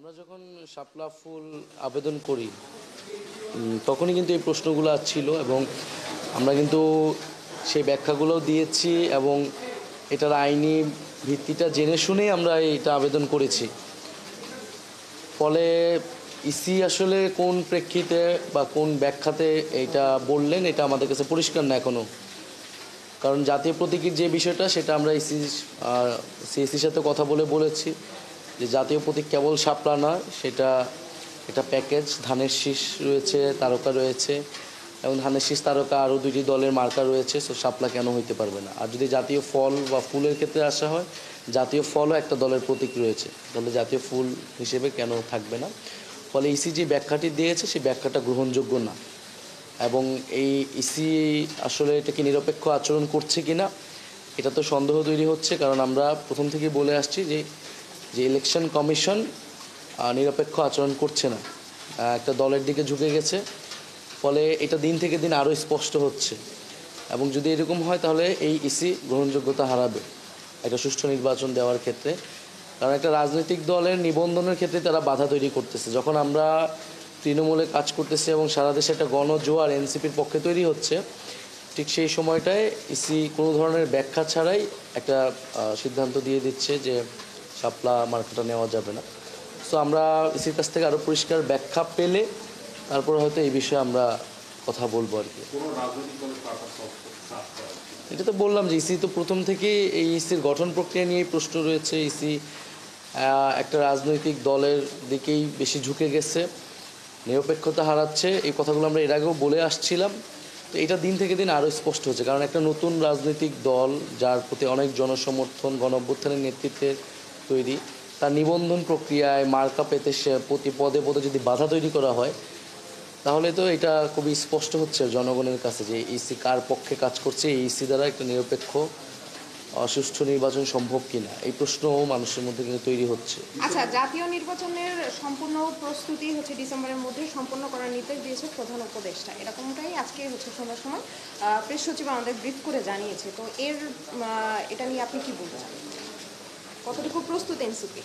আমরা যখন শাপলা ফুল আবেদন করি তখনই কিন্তু এই প্রশ্নগুলো ছিল এবং আমরা কিন্তু সেই ব্যাখ্যাগুলোও দিয়েছি এবং এটার আইনি ভিত্তিটা জেনে শুনেই আমরা এটা আবেদন করেছি। ফলে ইসি আসলে কোন প্রেক্ষিতে বা কোন ব্যাখ্যাতে এটা বললেন এটা আমাদের কাছে পরিষ্কার না এখনও। কারণ জাতীয় প্রতীকের যে বিষয়টা সেটা আমরা সিএসির সাথে কথা বলেছি যে জাতীয় প্রতীক কেবল শাপলা নয়, সেটা এটা প্যাকেজ। ধানের শীষ রয়েছে, তারকা রয়েছে এবং ধানের শীষ তারকা আরও দুইটি দলের মার্কা রয়েছে, সো শাপলা কেন হইতে পারবে না? আর যদি জাতীয় ফল বা ফুলের ক্ষেত্রে আসা হয়, জাতীয় ফলও একটা দলের প্রতীক রয়েছে, তাহলে জাতীয় ফুল হিসেবে কেন থাকবে না? ফলে ইসি যে ব্যাখ্যাটি দিয়েছে সেই ব্যাখ্যাটা গ্রহণযোগ্য না এবং এই ইসি আসলে এটাকে নিরপেক্ষ আচরণ করছে কি না এটা তো সন্দেহ তৈরি হচ্ছে। কারণ আমরা প্রথম থেকেই বলে আসছি যে ইলেকশন কমিশন নিরপেক্ষ আচরণ করছে না, একটা দলের দিকে ঝুঁকে গেছে। ফলে এটা দিন থেকে দিন আরও স্পষ্ট হচ্ছে এবং যদি এরকম হয় তাহলে এই ইসি গ্রহণযোগ্যতা হারাবে একটা সুষ্ঠু নির্বাচন দেওয়ার ক্ষেত্রে। কারণ একটা রাজনৈতিক দলের নিবন্ধনের ক্ষেত্রে তারা বাধা তৈরি করতেছে। যখন আমরা তৃণমূলে কাজ করতেছি এবং সারা দেশে একটা গণজোয়ার এনসিপির পক্ষে তৈরি হচ্ছে, ঠিক সেই সময়টায় ইসি কোনো ধরনের ব্যাখ্যা ছাড়াই একটা সিদ্ধান্ত দিয়ে দিচ্ছে যে শাপলা মার্কাটা নেওয়া যাবে না। সো আমরা ইসির কাছ থেকে আরও পরিষ্কার ব্যাখ্যা পেলে তারপর হয়তো এই বিষয়ে আমরা কথা বলবো আর কি। এটা তো বললাম যে ইসি তো প্রথম থেকেই এই ইসির গঠন প্রক্রিয়া নিয়েই প্রশ্ন রয়েছে। ইসি একটা রাজনৈতিক দলের দিকেই বেশি ঝুঁকে গেছে, নিরপেক্ষতা হারাচ্ছে, এই কথাগুলো আমরা এর আগেও বলে আসছিলাম। তো এটা দিন থেকে দিন আরও স্পষ্ট হচ্ছে, কারণ একটা নতুন রাজনৈতিক দল যার প্রতি অনেক জনসমর্থন, গণঅভ্যুত্থানের নেতৃত্বের তৈরি, তার নিবন্ধন প্রক্রিয়ায় মার্কা পেতে সে প্রতি পদে পদে যদি বাধা তৈরি করা হয়, তাহলে তো এটা খুবই স্পষ্ট হচ্ছে জনগণের কাছে যে ইসি কার পক্ষে কাজ করছে, এই ইসি দ্বারা একটা নিরপেক্ষ সুষ্ঠু নির্বাচন সম্ভব কিনা এই প্রশ্নও মানুষের মধ্যে কিন্তু তৈরি হচ্ছে। আচ্ছা, জাতীয় নির্বাচনের সম্পূর্ণ প্রস্তুতি ডিসেম্বরের মধ্যে সম্পন্ন করার নির্দেশ দিয়েছে প্রধান উপদেষ্টা, এরকমটাই আজকে সন্ধ্যার সময় প্রেস সচিব আমাদের ব্রিফ করে জানিয়েছে। তো এটা নিয়ে আপনি কি বলতে চান? কতটুকু প্রস্তুত এনসিপি?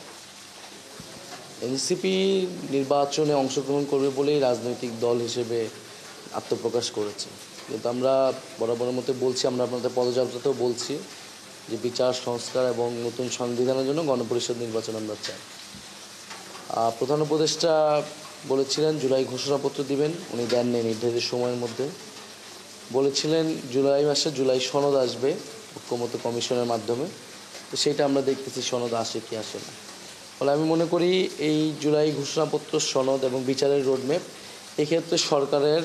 এনসিপি নির্বাচনে অংশগ্রহণ করবে বলেই রাজনৈতিক দল হিসেবে আত্মপ্রকাশ করেছে, কিন্তু আমরা বরাবরের মতো বলছি, আমরা আপনাদের পদযাত্রাতেও বলছি যে বিচার সংস্কার এবং নতুন সংবিধানের জন্য গণপরিষদ নির্বাচন আমরা চাই। প্রধান উপদেষ্টা বলেছিলেন জুলাই ঘোষণাপত্র দিবেন, উনি দেননি নির্ধারিত সময়ের মধ্যে। বলেছিলেন জুলাই মাসে জুলাই সনদ আসবে ঐক্যমত্য কমিশনের মাধ্যমে, তো সেটা আমরা দেখতেছি সনদ আসে কি আসে না। ফলে আমি মনে করি এই জুলাই ঘোষণাপত্র, সনদ এবং বিচারের রোডম্যাপ, এক্ষেত্রে সরকারের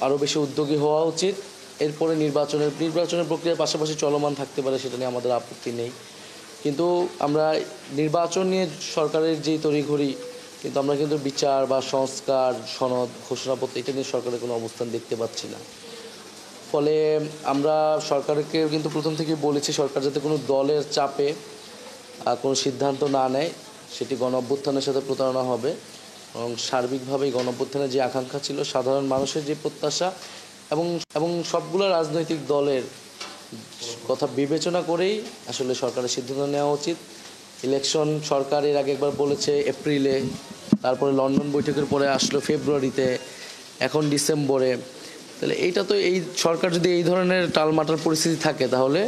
আরও বেশি উদ্যোগী হওয়া উচিত। এরপরে নির্বাচনের প্রক্রিয়ার পাশাপাশি চলমান থাকতে পারে, সেটা নিয়ে আমাদের আপত্তি নেই। কিন্তু আমরা নির্বাচন নিয়ে সরকারের যেই তড়িঘড়ি, কিন্তু আমরা কিন্তু বিচার বা সংস্কার, সনদ, ঘোষণাপত্র এটা নিয়ে সরকারের কোনো অবস্থান দেখতে পাচ্ছি না। ফলে আমরা সরকারকে কিন্তু প্রথম থেকেই বলেছি সরকার যাতে কোনো দলের চাপে কোনো সিদ্ধান্ত না নেয়, সেটি গণঅভ্যুত্থানের সাথে প্রতারণা হবে। এবং সার্বিকভাবেই গণঅভ্যুত্থানের যে আকাঙ্ক্ষা ছিল, সাধারণ মানুষের যে প্রত্যাশা এবং সবগুলো রাজনৈতিক দলের কথা বিবেচনা করেই আসলে সরকারের সিদ্ধান্ত নেওয়া উচিত। ইলেকশন সরকার এর আগে একবার বলেছে এপ্রিলে, তারপরে লন্ডন বৈঠকের পরে আসলো ফেব্রুয়ারিতে, এখন ডিসেম্বরে। তাহলে এইটা তো এই সরকার যদি এই ধরনের টালমাটাল পরিস্থিতি থাকে তাহলে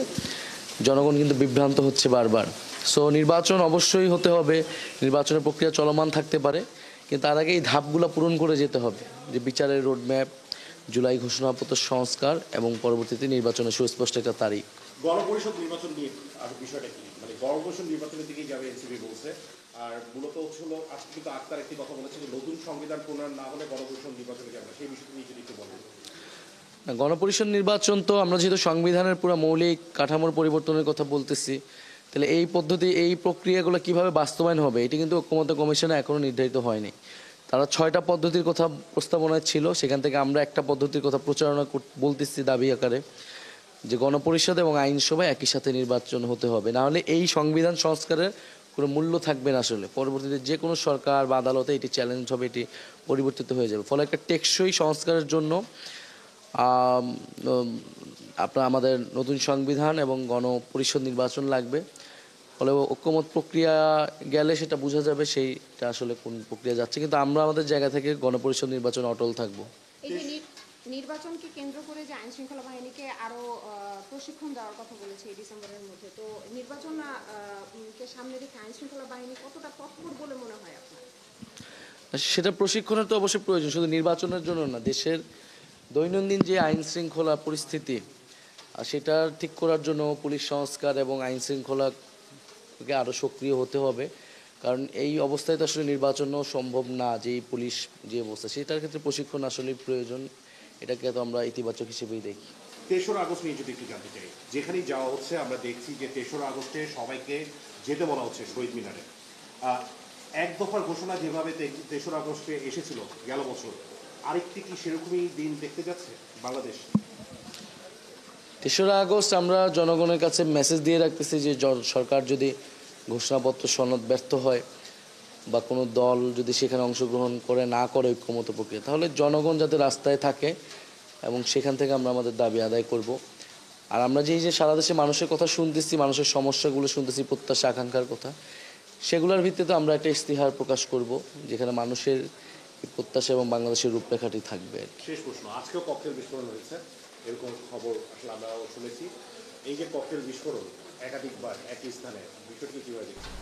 জনগণ কিন্তু বিভ্রান্ত হচ্ছে বারবার। সো নির্বাচন অবশ্যই হতে হবে, নির্বাচনের প্রক্রিয়া চলমান থাকতে পারে, কিন্তু তার আগে এই ধাপগুলো পূরণ করে যেতে হবে, যে বিচারের রোডম্যাপ, জুলাই ঘোষণাপত্র সংস্কার এবং পরবর্তীতে নির্বাচনের সুস্পষ্ট একটা তারিখ। গণপরিষদ নির্বাচন নিয়ে আর বিষয়টা কি, মানে গণপরিষদ নির্বাচনের দিকেই যাবে এনসিপি বলছে। আর মূলত হচ্ছিল আজকে কিন্তু আক্তার একটি কথা বলেছে যে নতুন সংবিধান প্রণয়ন না হলে গণপরিষদ নির্বাচনে যাবে, সেই বিষয়টি নিয়ে যদি একটু বলেন। গণপরিষদ নির্বাচন তো আমরা যেহেতু সংবিধানের পুরো মৌলিক কাঠামোর পরিবর্তনের কথা বলতেছি, তাহলে এই পদ্ধতি, এই প্রক্রিয়াগুলো কিভাবে বাস্তবায়ন হবে এটি কিন্তু ঐক্যমত্য কমিশনে এখনও নির্ধারিত হয়নি। তারা 6টা পদ্ধতির কথা প্রস্তাবনায় ছিল, সেখান থেকে আমরা একটা পদ্ধতির কথা প্রচারণা বলতেছি দাবি আকারে, যে গণপরিষদ এবং আইনসভায় একই সাথে নির্বাচন হতে হবে, না হলে এই সংবিধান সংস্কারের কোনো মূল্য থাকবে না। আসলে পরবর্তীতে যে কোনো সরকার বা আদালতে এটি চ্যালেঞ্জ হবে, এটি পরিবর্তিত হয়ে যাবে। ফলে একটা টেকসই সংস্কারের জন্য আমাদের নতুন সংবিধান এবং গণপরিষদ নির্বাচন লাগবে। ফলে ঐক্যমত প্রক্রিয়া গেলে সেটা বোঝা যাবে সেইটা আসলে কোন প্রক্রিয়া যাচ্ছে, কিন্তু আমরা আমাদের জায়গা থেকে গণপরিষদ নির্বাচন অটল থাকবো। এই যে নির্বাচনকে কেন্দ্র করে যে আইন শৃঙ্খলা বাহিনীকে আরো প্রশিক্ষণ দেওয়ার কথা বলেছে এই ডিসেম্বরের মধ্যে, তো নির্বাচন কে সামনে রেখে আইন শৃঙ্খলা বাহিনী কতটা তৎপর বলে মনে হয় আপনার? সেটা প্রশিক্ষণের তো অবশ্যই প্রয়োজন, শুধু নির্বাচনের জন্য না, দেশের দৈনন্দিন যে আইন শৃঙ্খলা পরিস্থিতি সেটা ঠিক করার জন্য পুলিশ সংস্কার এবং আইন শৃঙ্খলাকে আরও সক্রিয় হতে হবে। কারণ এই অবস্থায় তো আসলে নির্বাচনও সম্ভব না, যে এই পুলিশ যে অবস্থা, সেটার ক্ষেত্রে প্রশিক্ষণ আসলে প্রয়োজন। এটাকে তো আমরা ইতিবাচক হিসেবেই দেখি। 3রা আগস্ট নিয়ে যদি একটু জানতে চাই, যেখানেই যাওয়া হচ্ছে আমরা দেখছি যে 3রা আগস্টে সবাইকে যেতে বলা হচ্ছে শহীদ মিনারে। এক দফার ঘোষণা যেভাবে 3রা আগস্টে এসেছিল গেল বছর, আরেকটি কি সেরকমই দিন দেখতে যাচ্ছে বাংলাদেশ? 3রা আগস্ট আমরা জনগণের কাছে মেসেজ দিয়ে রাখতেছি যে সরকার যদি ঘোষণাপত্র সনদ ব্যর্থ হয় বা কোনো দল যদি সেখানে অংশগ্রহণ করে না করে ঐক্যমত প্রক্রিয়া, তাহলে জনগণ যাতে রাস্তায় থাকে এবং সেখান থেকে আমরা আমাদের দাবি আদায় করব। আর আমরা যে সারা দেশে মানুষের কথা শুনতেছি, মানুষের সমস্যাগুলো শুনতেছি, প্রত্যাশা আকাঙ্ক্ষার কথা, সেগুলোর ভিত্তিতে আমরা একটা ইস্তিহার প্রকাশ করব যেখানে মানুষের প্রত্যাশা এবং বাংলাদেশের রূপরেখাটি থাকবে। শেষ প্রশ্ন, আজকেও ককটেল বিস্ফোরণ হয়েছে, এরকম খবর আসলে আমরাও শুনেছি। এই যে ককটেল বিস্ফোরণ একাধিকবার একই স্থানে, বিষয়টি কিভাবে দেখছেন?